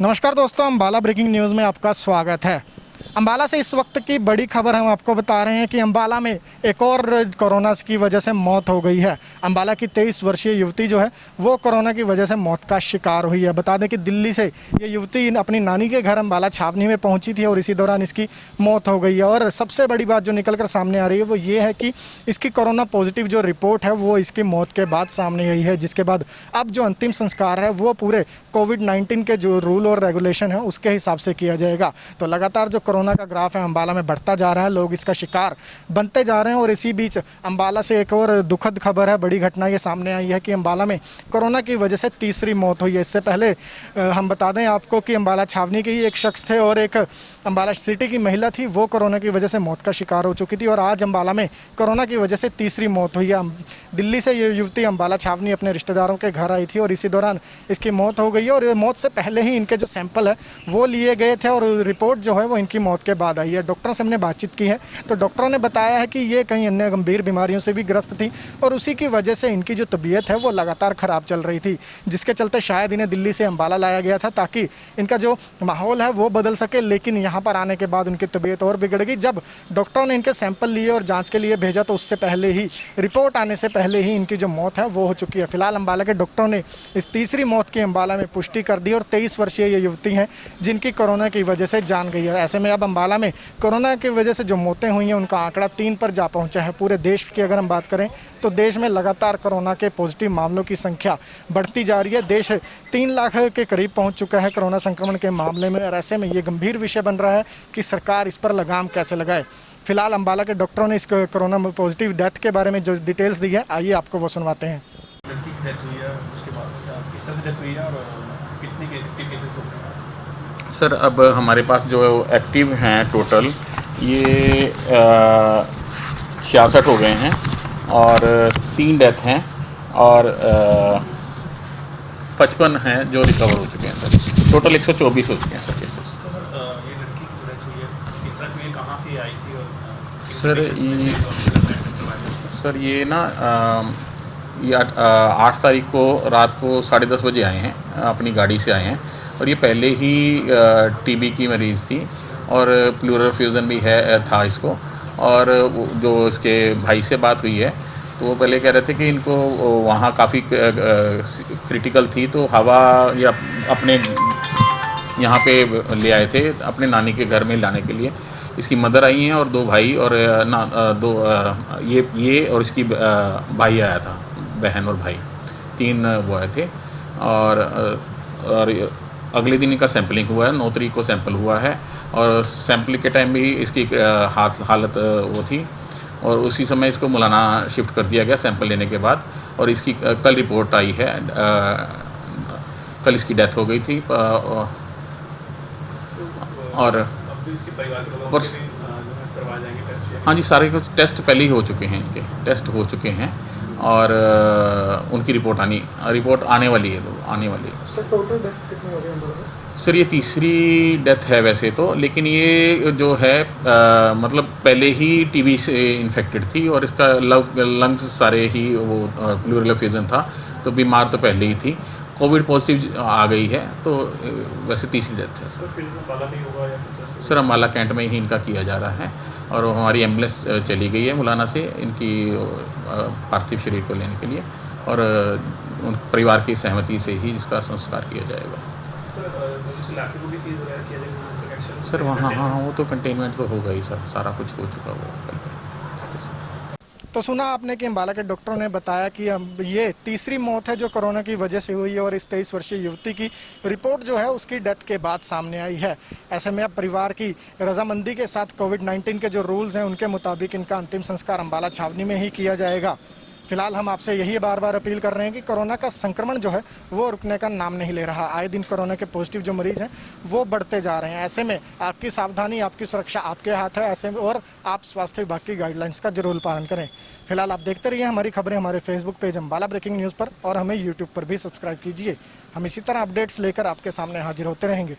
नमस्कार दोस्तों, Ambala breaking news में आपका स्वागत है। अम्बाला से इस वक्त की बड़ी खबर हम आपको बता रहे हैं कि अम्बाला में एक और कोरोना की वजह से मौत हो गई है। अम्बाला की 23 वर्षीय युवती जो है वो कोरोना की वजह से मौत का शिकार हुई है। बता दें कि दिल्ली से ये युवती अपनी नानी के घर अम्बाला छावनी में पहुंची थी और इसी दौरान इसकी मौत हो गई है। और सबसे बड़ी बात जो निकल कर सामने आ रही है वो ये है कि इसकी कोरोना पॉजिटिव जो रिपोर्ट है वो इसकी मौत के बाद सामने आई है, जिसके बाद अब जो अंतिम संस्कार है वो पूरे कोविड-19 के जो रूल और रेगुलेशन है उसके हिसाब से किया जाएगा। तो लगातार जो कोरोना का ग्राफ है अम्बाला में बढ़ता जा रहा है, लोग इसका शिकार बनते जा रहे हैं। और इसी बीच अम्बाला से एक और दुखद खबर है, बड़ी घटना ये सामने आई है कि अम्बाला में कोरोना की वजह से तीसरी मौत हुई है। इससे पहले हम बता दें आपको कि अम्बाला छावनी के ही एक शख्स थे और एक अम्बाला सिटी की महिला थी, वो कोरोना की वजह से मौत का शिकार हो चुकी थी। और आज अम्बाला में कोरोना की वजह से तीसरी मौत हुई है। दिल्ली से ये युवती अम्बाला छावनी अपने रिश्तेदारों के घर आई थी और इसी दौरान इसकी मौत हो गई है। और मौत से पहले ही इनके जो सैंपल है वो लिए गए थे और रिपोर्ट जो है वो इनकी मौत के बाद आई है। डॉक्टरों से हमने बातचीत की है तो डॉक्टरों ने बताया है कि ये कई अन्य गंभीर बीमारियों से भी ग्रस्त थी और उसी की वजह से इनकी जो तबीयत है वो लगातार ख़राब चल रही थी, जिसके चलते शायद इन्हें दिल्ली से अम्बाला लाया गया था ताकि इनका जो माहौल है वो बदल सके। लेकिन यहाँ पर आने के बाद उनकी तबीयत और बिगड़ गई। जब डॉक्टरों ने इनके सैंपल लिए और जाँच के लिए भेजा तो उससे पहले ही, रिपोर्ट आने से पहले ही इनकी जो मौत है वो हो चुकी है। फिलहाल अम्बाला के डॉक्टरों ने इस तीसरी मौत की अम्बाला में पुष्टि कर दी और 23 वर्षीय ये युवती हैं जिनकी कोरोना की वजह से जान गई है। ऐसे में अब अम्बाला में कोरोना की वजह से जो मौतें हुई हैं उनका आंकड़ा 3 पर जा पहुंचा है। पूरे देश की अगर हम बात करें तो देश में लगातार कोरोना के पॉजिटिव मामलों की संख्या बढ़ती जा रही है। देश 3 लाख के करीब पहुंच चुका है कोरोना संक्रमण के मामले में। और ऐसे में ये गंभीर विषय बन रहा है कि सरकार इस पर लगाम कैसे लगाए। फिलहाल अम्बाला के डॉक्टरों ने इस कोरोना पॉजिटिव डेथ के बारे में जो डिटेल्स दी है, आइए आपको वो सुनवाते हैं। लड़की की डेथ हुई है, उसके बाद किस तरह से डेथ हुई है और कितने के एक्टिव केसेस हो गए हैं? सर, अब हमारे पास जो एक्टिव हैं टोटल ये 66 हो गए हैं और 3 डेथ हैं और 55 हैं जो रिकवर हो चुके हैं। सर टोटल 124 हो चुके हैं सर केसेस। ये लड़की की डेथ हुई है, किस तरह से, ये कहाँ से आई थी? और सर ये ना ये 8 तारीख को रात को 10:30 बजे आए हैं, अपनी गाड़ी से आए हैं और ये पहले ही टीबी की मरीज़ थी और प्लूरल फ्यूज़न भी था इसको। और जो इसके भाई से बात हुई है तो वो पहले कह रहे थे कि इनको वहाँ काफ़ी क्रिटिकल थी तो हवा या अपने यहाँ पे ले आए थे अपने नानी के घर में लाने के लिए। इसकी मदर आई हैं और 2 भाई और ये और इसकी भाई आया था, बहन और भाई, 3 वो आए थे। और अगले दिन इनका सैंपलिंग हुआ है, 9 तारीख को सैंपल हुआ है और सैंपलिंग के टाइम भी इसकी हालत वो थी और उसी समय इसको मुलाना शिफ्ट कर दिया गया सैंपल लेने के बाद। और इसकी कल रिपोर्ट आई है, कल इसकी डेथ हो गई थी। और हाँ जी, सारे कुछ टेस्ट पहले ही हो चुके हैं, इनके टेस्ट हो चुके हैं और उनकी रिपोर्ट आने वाली है, आने वाली है। सर टोटल डेथ्स कितने हो गए? सर ये तीसरी डेथ है वैसे तो, लेकिन ये जो है मतलब पहले ही टीबी से इन्फेक्टेड थी और इसका लंग्स सारे ही वो प्लूरल फ्यूजन था तो बीमार तो पहले ही थी, कोविड पॉजिटिव आ गई है तो वैसे तीसरी डेथ है। सर अम्बाला कैंट में ही इनका किया जा रहा है और हमारी एम्बुलेंस चली गई है मुलाना से इनकी पार्थिव शरीर को लेने के लिए और उन परिवार की सहमति से ही इसका संस्कार किया जाएगा। सर वहाँ हाँ वो तो कंटेनमेंट तो होगा ही सर, सारा कुछ हो चुका वो। तो सुना आपने कि अम्बाला के डॉक्टरों ने बताया कि ये तीसरी मौत है जो कोरोना की वजह से हुई है और इस 23 वर्षीय युवती की रिपोर्ट जो है उसकी डेथ के बाद सामने आई है। ऐसे में अब परिवार की रजामंदी के साथ कोविड-19 के जो रूल्स हैं उनके मुताबिक इनका अंतिम संस्कार अम्बाला छावनी में ही किया जाएगा। फिलहाल हम आपसे यही बार बार अपील कर रहे हैं कि कोरोना का संक्रमण जो है वो रुकने का नाम नहीं ले रहा। आए दिन कोरोना के पॉजिटिव जो मरीज हैं वो बढ़ते जा रहे हैं। ऐसे में आपकी सावधानी, आपकी सुरक्षा आपके हाथ है। ऐसे में और आप स्वास्थ्य विभाग की गाइडलाइंस का जरूर पालन करें। फिलहाल आप देखते रहिए हमारी खबरें हमारे Facebook page Ambala breaking news पर और हमें यूट्यूब पर भी सब्सक्राइब कीजिए। हम इसी तरह अपडेट्स लेकर आपके सामने हाजिर होते रहेंगे।